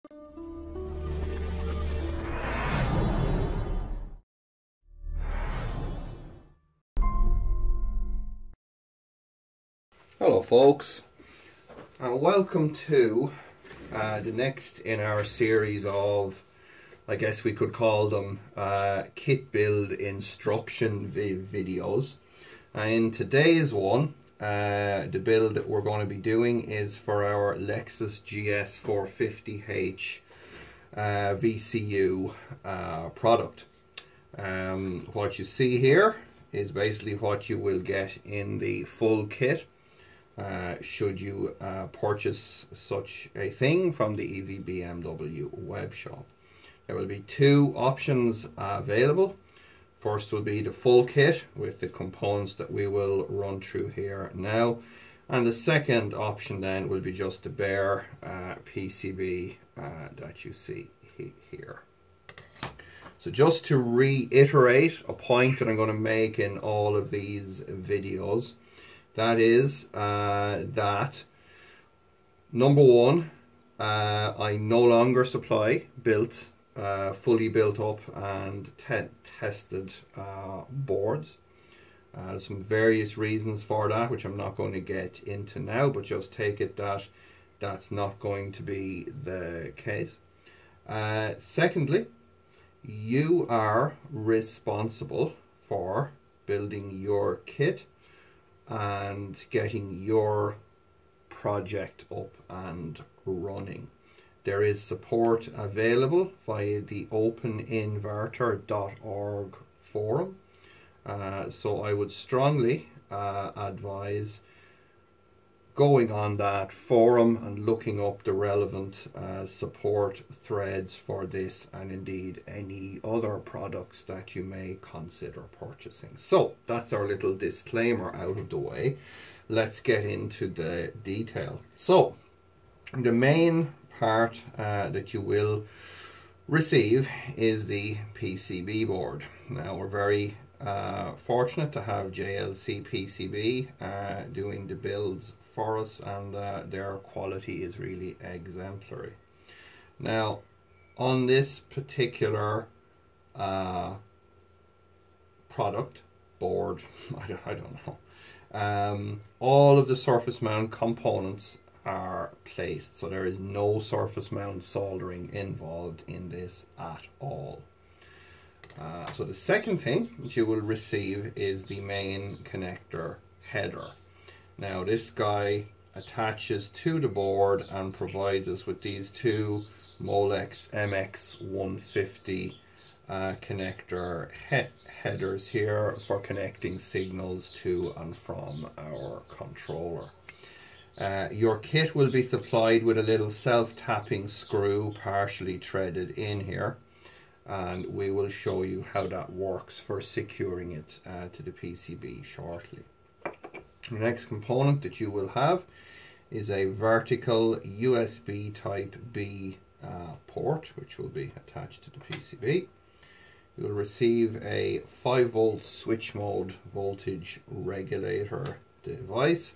Hello folks, and welcome to the next in our series of, I guess we could call them kit build instruction videos. And in today's one, the build that we're going to be doing is for our Lexus GS450H VCU product. What you see here is basically what you will get in the full kit. Should you purchase such a thing from the EV BMW web shop. There will be two options available. First will be the full kit with the components that we will run through here now, and the second option then will be just the bare PCB that you see here. So just to reiterate a point that I'm going to make in all of these videos, that is that number one, I no longer supply fully built up and tested boards. Some various reasons for that, which I'm not going to get into now, but just take it that that's not going to be the case. Secondly, you are responsible for building your kit and getting your project up and running. There is support available via the openinverter.org forum. So I would strongly advise going on that forum and looking up the relevant support threads for this, and indeed any other products that you may consider purchasing. So that's our little disclaimer out of the way. Let's get into the detail. So the main part that you will receive is the PCB board. Now we're very fortunate to have JLC PCB doing the builds for us, and their quality is really exemplary. Now on this particular product board, I don't know, all of the surface mount components are placed, so there is no surface mount soldering involved in this at all. So the second thing that you will receive is the main connector header. Now this guy attaches to the board and provides us with these two Molex MX150 connector headers here for connecting signals to and from our controller. Your kit will be supplied with a little self-tapping screw partially threaded in here, and we will show you how that works for securing it to the PCB shortly. The next component that you will have is a vertical USB type B port, which will be attached to the PCB. You will receive a 5 volt switch mode voltage regulator device,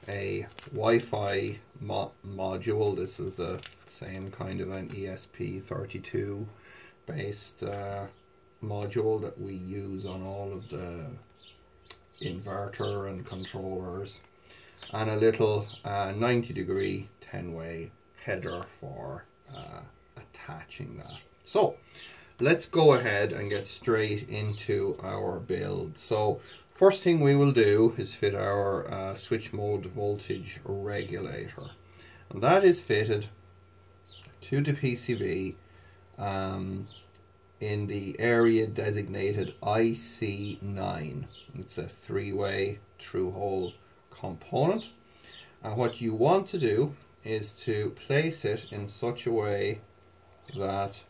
a Wi-Fi module. This is the same kind of an ESP32 based module that we use on all of the inverter and controllers, and a little 90-degree 10-way header for attaching that. So let's go ahead and get straight into our build. So first thing we will do is fit our switch mode voltage regulator, and that is fitted to the PCB in the area designated IC9. It's a 3-way through-hole component, and what you want to do is to place it in such a way that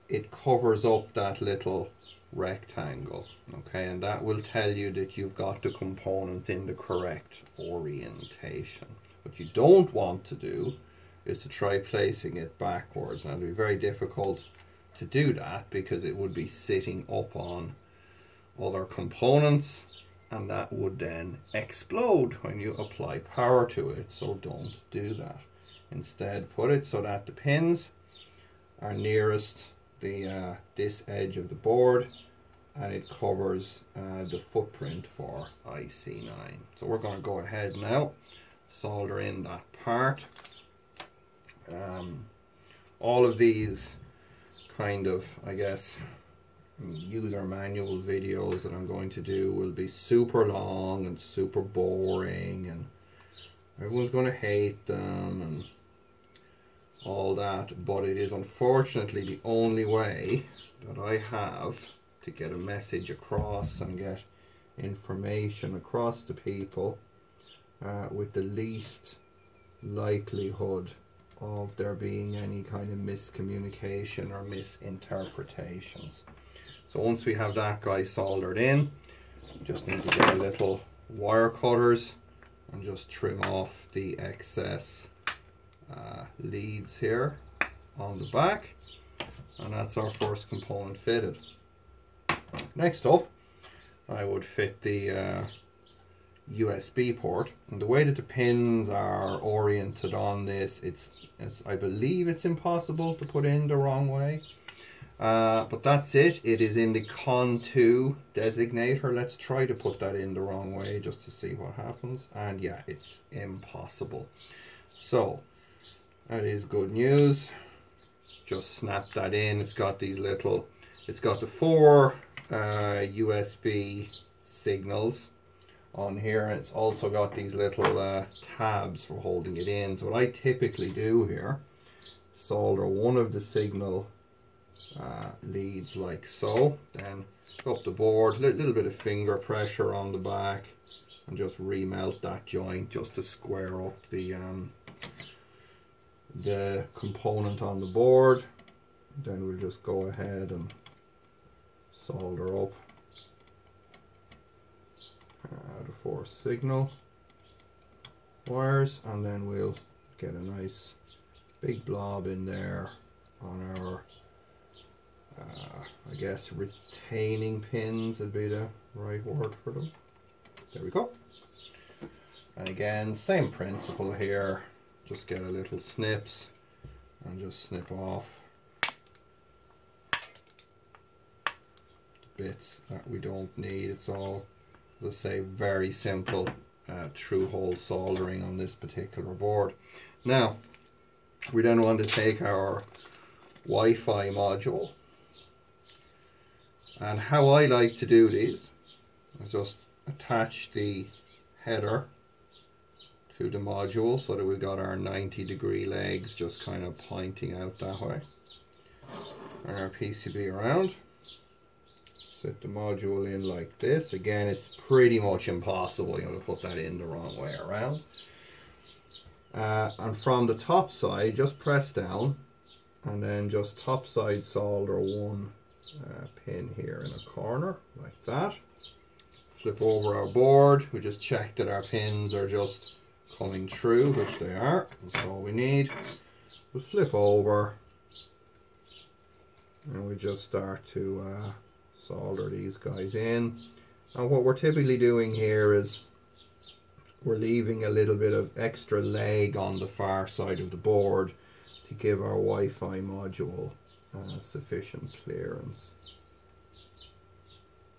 it covers up that little rectangle, okay, and that will tell you that you've got the component in the correct orientation. What you don't want to do is to try placing it backwards. Now, it would be very difficult to do that because it would be sitting up on other components, and that would then explode when you apply power to it, so don't do that. instead put it so that the pins are nearest the this edge of the board, and it covers the footprint for IC9. So we're going to go ahead now, solder in that part. All of these kind of, I guess, user manual videos that I'm going to do will be super long and super boring, and everyone's going to hate them and all that, but it is unfortunately the only way that I have to get a message across and get information across to people with the least likelihood of there being any kind of miscommunication or misinterpretations. So once we have that guy soldered in, we just need to get a little wire cutters and just trim off the excess leads here on the back, and that's our first component fitted. Next up, I would fit the USB port, and the way that the pins are oriented on this, it's I believe it's impossible to put in the wrong way, but that's it. It is in the Con2 designator. Let's try to put that in the wrong way just to see what happens, and yeah, it's impossible. So that is good news. Just snap that in. It's got these little, it's got the 4 USB signals on here, and it's also got these little tabs for holding it in. So what I typically do here, solder one of the signal leads like so, then up the board, little bit of finger pressure on the back, and just remelt that joint just to square up the component on the board. Then we'll just go ahead and solder up the 4 signal wires, and then we'll get a nice big blob in there on our I guess retaining pins would be the right word for them. There we go. And again, same principle here. Just get a little snips and just snip off the bits that we don't need. It's all, as I say, very simple through hole soldering on this particular board. Now, we then want to take our Wi-Fi module, and how I like to do these is just attach the header to the module so that we've got our 90-degree legs just kind of pointing out that way. Turn our PCB around, set the module in like this. Again, it's pretty much impossible, to put that in the wrong way around. And from the top side, just press down and then just top side solder one pin here in a corner like that. Flip over our board. We just check that our pins are just coming through, which they are. That's all we need. We'll flip over and we just start to solder these guys in. And what we're typically doing here is we're leaving a little bit of extra leg on the far side of the board to give our Wi-Fi module sufficient clearance.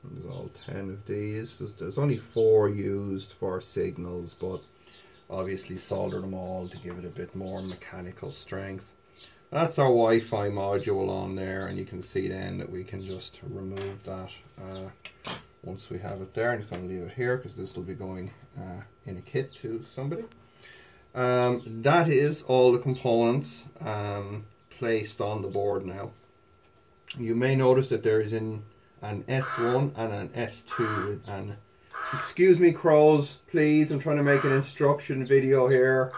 And there's all 10 of these. There's only 4 used for signals, but obviously solder them all to give it a bit more mechanical strength. That's our Wi-Fi module on there, and you can see then that we can just remove that once we have it there. I'm just going to leave it here because this will be going in a kit to somebody. That is all the components placed on the board now. You may notice that there is an S1 and an S2, and excuse me crows, please, I'm trying to make an instruction video here.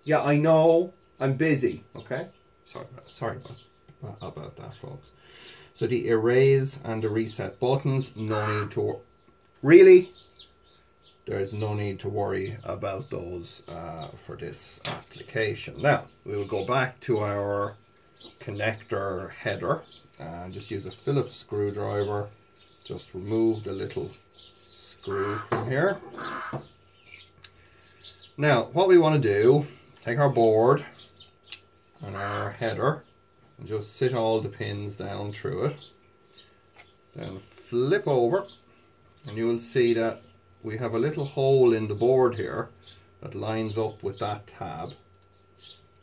Yeah, I know, I'm busy, okay? Sorry about that, folks. So the erase and the reset buttons, no need to, really? There's no need to worry about those for this application. Now, we will go back to our connector header and just use a Phillips screwdriver. Just remove the little screw from here. Now, what we want to do, take our board and our header and just sit all the pins down through it. Then flip over and you will see that we have a little hole in the board here that lines up with that tab.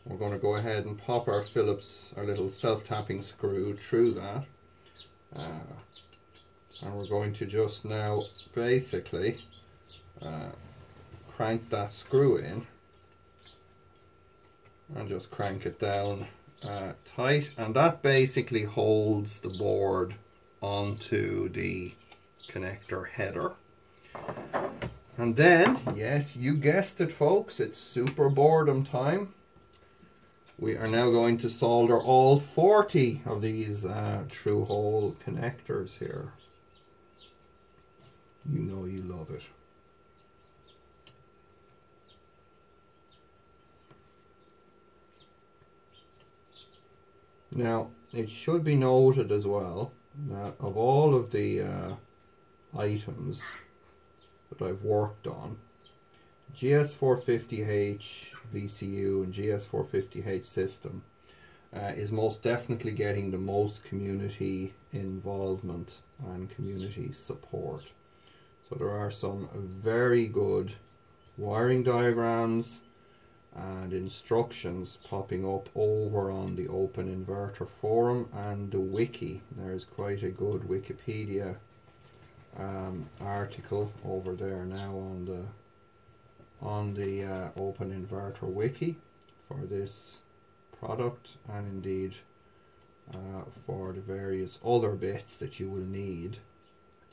We're going to go ahead and pop our Phillips, our little self-tapping screw through that. And we're going to just now basically crank that screw in and just crank it down tight, and that basically holds the board onto the connector header. And then, yes, you guessed it folks, it's super boredom time. We are now going to solder all 40 of these through hole connectors here. You know you love it. Now, it should be noted as well that of all of the items that I've worked on, GS450H VCU and GS450H system is most definitely getting the most community involvement and community support. So there are some very good wiring diagrams and instructions popping up over on the Open Inverter forum and the wiki. There's quite a good Wikipedia article over there now on the Open Inverter wiki for this product, and indeed for the various other bits that you will need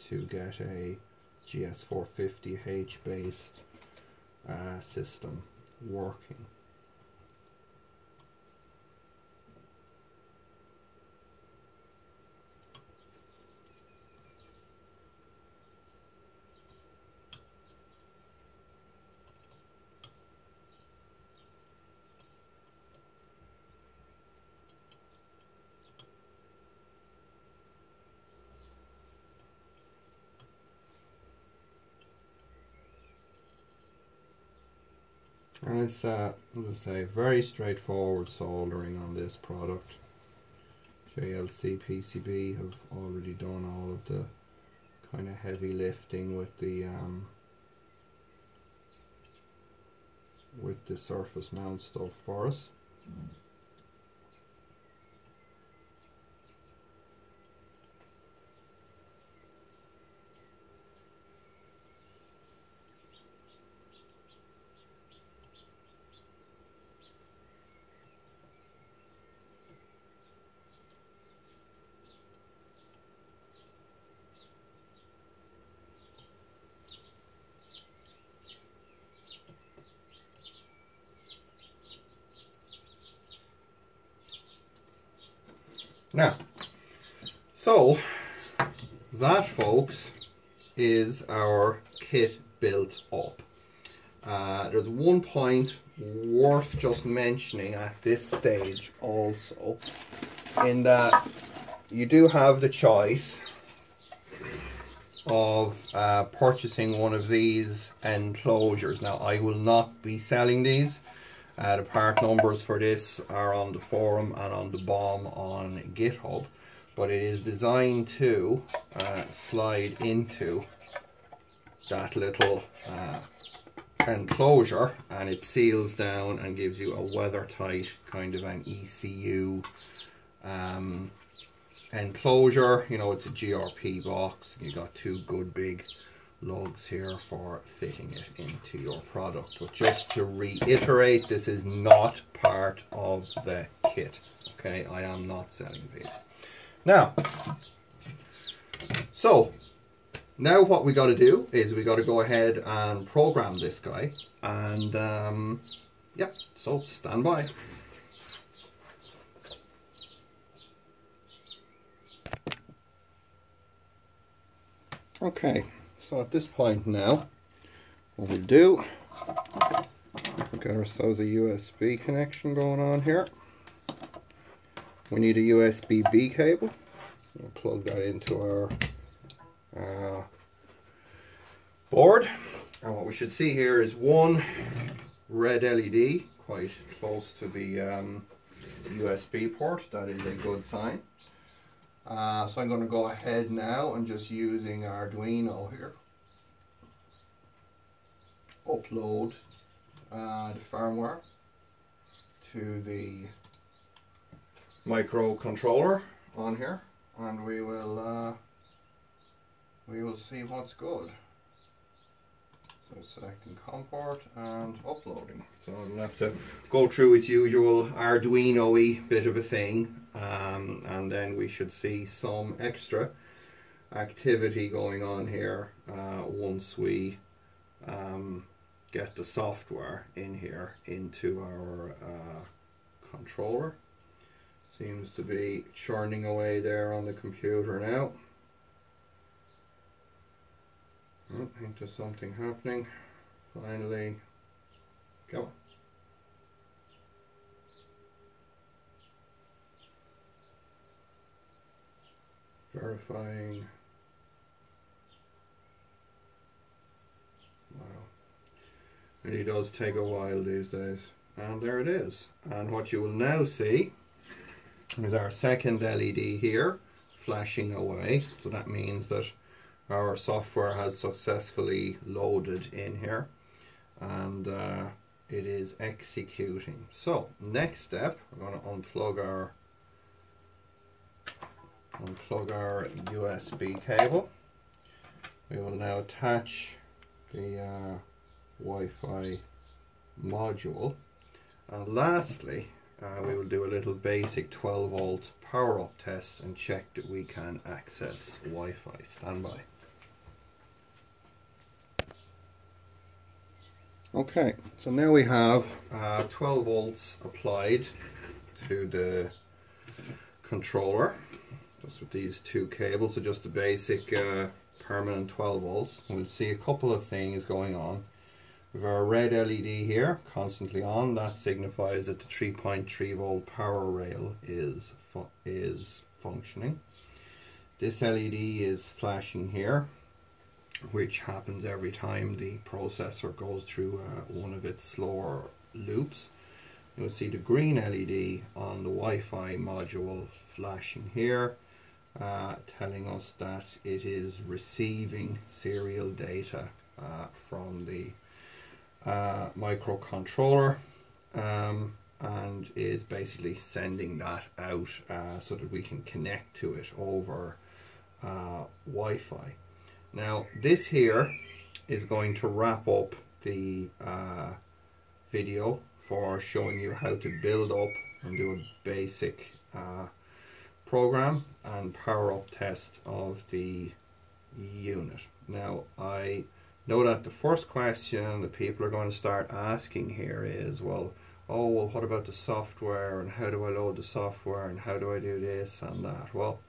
to get a GS450H based system working. And it's, as I say, very straightforward soldering on this product. JLC PCB have already done all of the kind of heavy lifting with the surface mount stuff for us. Now, so that, folks, is our kit built up. There's one point worth just mentioning at this stage also, in that you do have the choice of purchasing one of these enclosures. Now, I will not be selling these. The part numbers for this are on the forum and on the BOM on GitHub, but it is designed to slide into that little enclosure, and it seals down and gives you a weather-tight kind of an ECU enclosure. You know, it's a GRP box. You got two good big lugs here for fitting it into your product. But just to reiterate, this is not part of the kit. Okay, I am not selling these. Now, so now what we got to do is we got to go ahead and program this guy, and yeah, so stand by. Okay, so at this point now, what we'll do, we've got ourselves a USB connection going on here. We need a USB-B cable. We'll plug that into our board. And what we should see here is one red LED quite close to the USB port. That is a good sign. So I'm going to go ahead now and just using Arduino here, upload the firmware to the microcontroller on here, and we will see what's good. So selecting COM port and uploading. So I'll have to go through its usual Arduino-y bit of a thing, and then we should see some extra activity going on here once we get the software in here into our controller. Seems to be churning away there on the computer now. I think there's something happening. Finally, go. Verifying. Wow. It really does take a while these days. And there it is. And what you will now see is our second LED here flashing away. So that means that our software has successfully loaded in here, and it is executing. So next step, we're going to unplug our USB cable. We will now attach the Wi-Fi module, and lastly we will do a little basic 12 volt power up test and check that we can access Wi-Fi. Stand by. Okay, so now we have 12 volts applied to the controller, just with these two cables, so just a basic permanent 12 volts. We'll see a couple of things going on. We have our red LED here, constantly on. That signifies that the 3.3 volt power rail is functioning. This LED is flashing here, which happens every time the processor goes through one of its slower loops. You'll see the green LED on the Wi-Fi module flashing here, telling us that it is receiving serial data from the microcontroller, and is basically sending that out so that we can connect to it over Wi-Fi. Now this here is going to wrap up the video for showing you how to build up and do a basic program and power up test of the unit. Now I know that the first question that people are going to start asking here is, well, what about the software, and how do I load the software, and how do I do this and that? Well,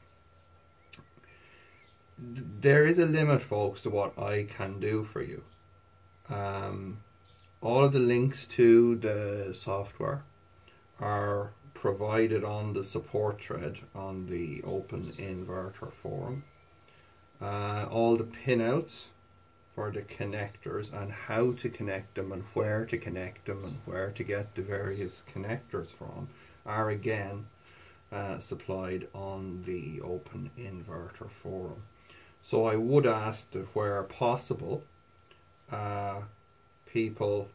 there is a limit, folks, to what I can do for you. All of the links to the software are provided on the support thread on the Open Inverter forum. All the pinouts for the connectors and how to connect them and where to connect them and where to get the various connectors from are again supplied on the Open Inverter forum. So I would ask that where possible, people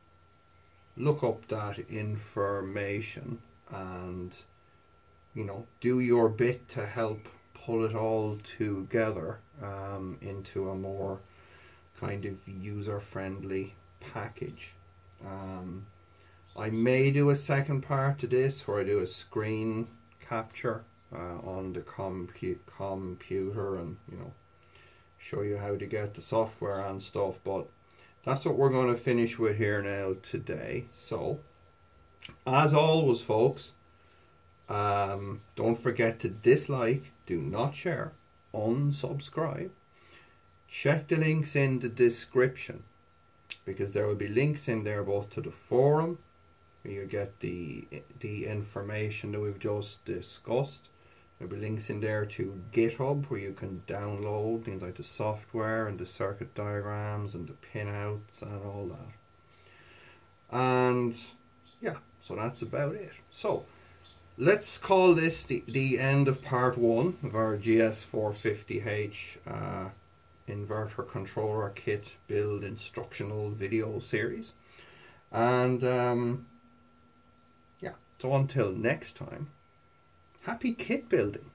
look up that information and, you know, do your bit to help pull it all together into a more kind of user-friendly package. I may do a second part to this where I do a screen capture on the computer and, you know, show you how to get the software and stuff, but that's what we're going to finish with here now today. So as always, folks, don't forget to dislike, do not share, unsubscribe. Check the links in the description, because there will be links in there both to the forum where you get the information that we've just discussed. There'll be links in there to GitHub where you can download things like the software and the circuit diagrams and the pinouts and all that. And yeah, So that's about it. So let's call this the end of part 1 of our GS450H inverter controller kit build instructional video series. And yeah, so until next time, happy kit building.